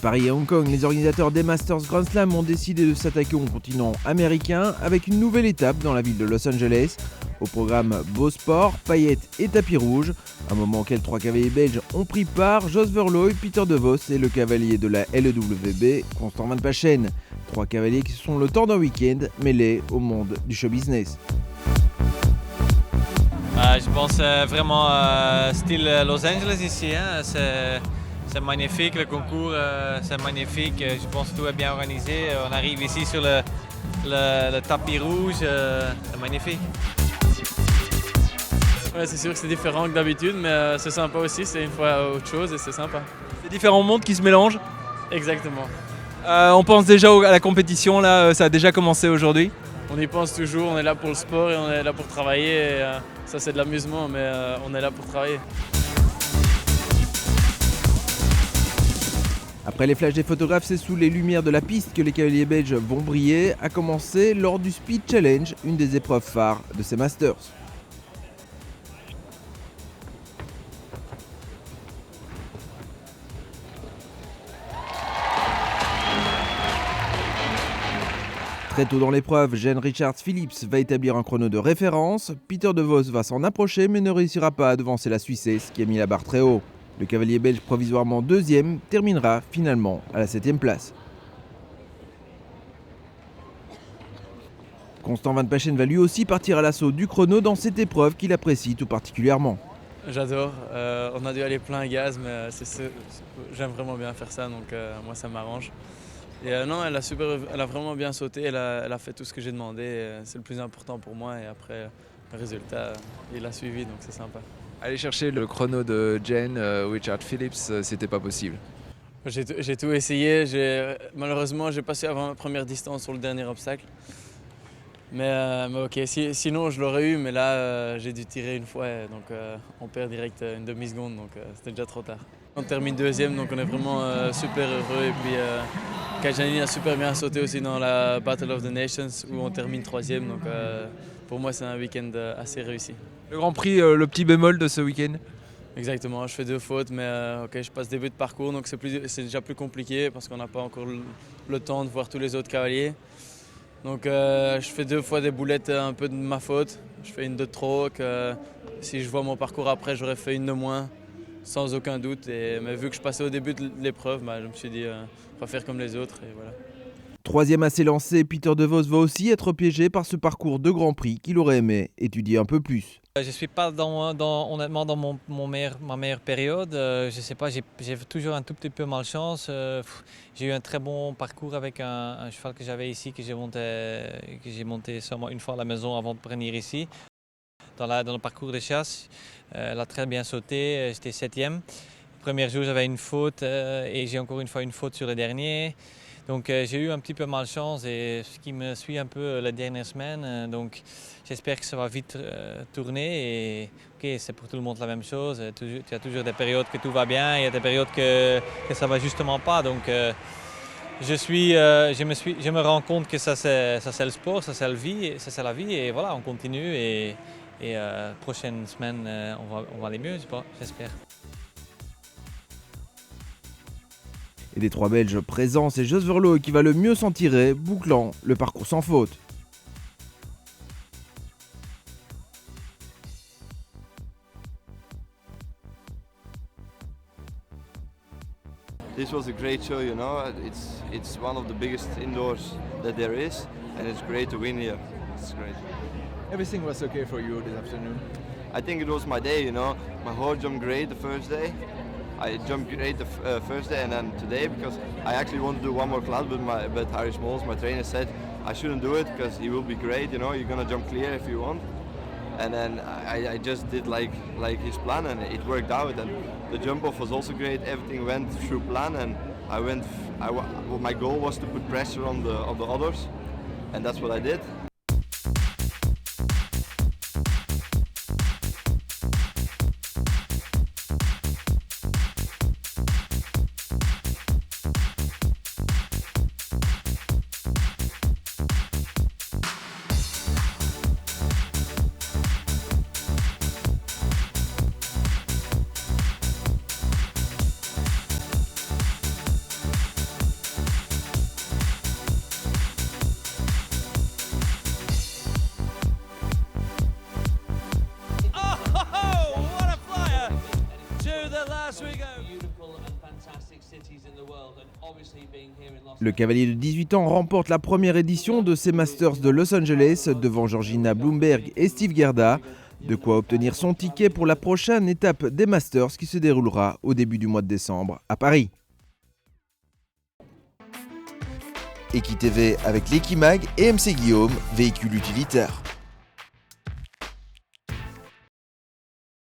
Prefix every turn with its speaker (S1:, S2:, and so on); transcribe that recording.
S1: Paris et Hong Kong, les organisateurs des Masters Grand Slam ont décidé de s'attaquer au continent américain avec une nouvelle étape dans la ville de Los Angeles. Au programme beau sport, paillettes et tapis rouge, un moment auquel 3 cavaliers belges ont pris part, Jos Verlooy, Pieter de Vos et le cavalier de la LEWB, Constant Van Paschen. 3 cavaliers qui sont le temps d'un week-end mêlés au monde du show business.
S2: Je pense vraiment style Los Angeles ici, hein. C'est magnifique, le concours c'est magnifique, je pense que tout est bien organisé. On arrive ici sur le tapis rouge, c'est magnifique.
S3: Ouais, c'est sûr que c'est différent que d'habitude, mais c'est sympa aussi, c'est une fois autre chose et c'est sympa.
S4: C'est différents mondes qui se mélangent.
S3: Exactement.
S4: On pense déjà à la compétition, là, ça a déjà commencé aujourd'hui.
S3: On y pense toujours, on est là pour le sport et on est là pour travailler. Et, ça c'est de l'amusement, mais on est là pour travailler.
S1: Après les flashs des photographes, c'est sous les lumières de la piste que les cavaliers belges vont briller, à commencer lors du Speed Challenge, une des épreuves phares de ces Masters. Très tôt dans l'épreuve, Jean Richards Phillips va établir un chrono de référence. Pieter de Vos va s'en approcher mais ne réussira pas à devancer la Suissesse qui a mis la barre très haut. Le cavalier belge provisoirement deuxième terminera finalement à la 7e place. Constant Van Paschen va lui aussi partir à l'assaut du chrono dans cette épreuve qu'il apprécie tout particulièrement.
S3: J'adore, on a dû aller plein gaz, mais j'aime vraiment bien faire ça, donc moi ça m'arrange. Et non, elle a vraiment bien sauté, elle a fait tout ce que j'ai demandé, c'est le plus important pour moi et après le résultat il a suivi, donc c'est sympa.
S5: Aller chercher le chrono de Jen, Richard Phillips, c'était pas possible.
S3: J'ai tout essayé, malheureusement j'ai passé avant ma première distance sur le dernier obstacle. Mais ok, sinon je l'aurais eu, mais là j'ai dû tirer une fois, donc on perd direct une demi-seconde, donc c'était déjà trop tard. On termine deuxième, donc on est vraiment super heureux. Et puis Kajanine a super bien sauté aussi dans la Battle of the Nations où on termine troisième, donc pour moi c'est un week-end assez réussi.
S4: Le Grand Prix, le petit bémol de ce week-end.
S3: Exactement, je fais 2 fautes, mais ok, je passe début de parcours, donc c'est déjà plus compliqué parce qu'on n'a pas encore le temps de voir tous les autres cavaliers. Donc je fais 2 fois des boulettes un peu de ma faute, je fais une de trop, si je vois mon parcours après j'aurais fait une de moins, sans aucun doute. Mais vu que je passais au début de l'épreuve, je me suis dit on va faire comme les autres et voilà.
S1: Troisième à s'élancer, Pieter de Vos va aussi être piégé par ce parcours de Grand Prix qu'il aurait aimé étudier un peu plus.
S2: Je ne suis pas honnêtement dans ma meilleure période. Je sais pas, j'ai toujours un tout petit peu malchance. J'ai eu un très bon parcours avec un cheval que j'avais ici, que j'ai monté seulement une fois à la maison avant de venir ici. Dans le parcours de chasse, elle a très bien sauté, j'étais 7e. Le premier jour, j'avais une faute et j'ai encore une fois une faute sur le dernier. Donc j'ai eu un petit peu malchance et ce qui me suit un peu la dernière semaine. Donc j'espère que ça va vite tourner. Et ok, c'est pour tout le monde la même chose. Il y a toujours des périodes que tout va bien, il y a des périodes que ça va justement pas. Donc je me rends compte que ça c'est le sport, ça c'est la vie et voilà, on continue et prochaine semaine on va aller mieux, j'espère.
S1: Et des 3 Belges présents, c'est Jos Verlooy qui va le mieux s'en tirer, bouclant le parcours sans faute.
S6: This was a great show, you know. It's one of the biggest indoors that there is, and it's great to win here. It's great.
S5: Everything was okay for you this afternoon?
S6: I think it was my day, you know. My horse jumped great the first day. I jumped great the first day, and then today because I actually want to do one more class, but Harry Smalls, my trainer, said I shouldn't do it because he will be great. You know, you're gonna jump clear if you want. And then I just did like his plan, and it worked out. And the jump off was also great. Everything went through plan, and my goal was to put pressure on the others, and that's what I did.
S1: Le cavalier de 18 ans remporte la première édition de ces Masters de Los Angeles devant Georgina Bloomberg et Steve Gerda. De quoi obtenir son ticket pour la prochaine étape des Masters qui se déroulera au début du mois de décembre à Paris.
S7: Equitv avec l'Equimag et MC Guillaume, véhicule utilitaire.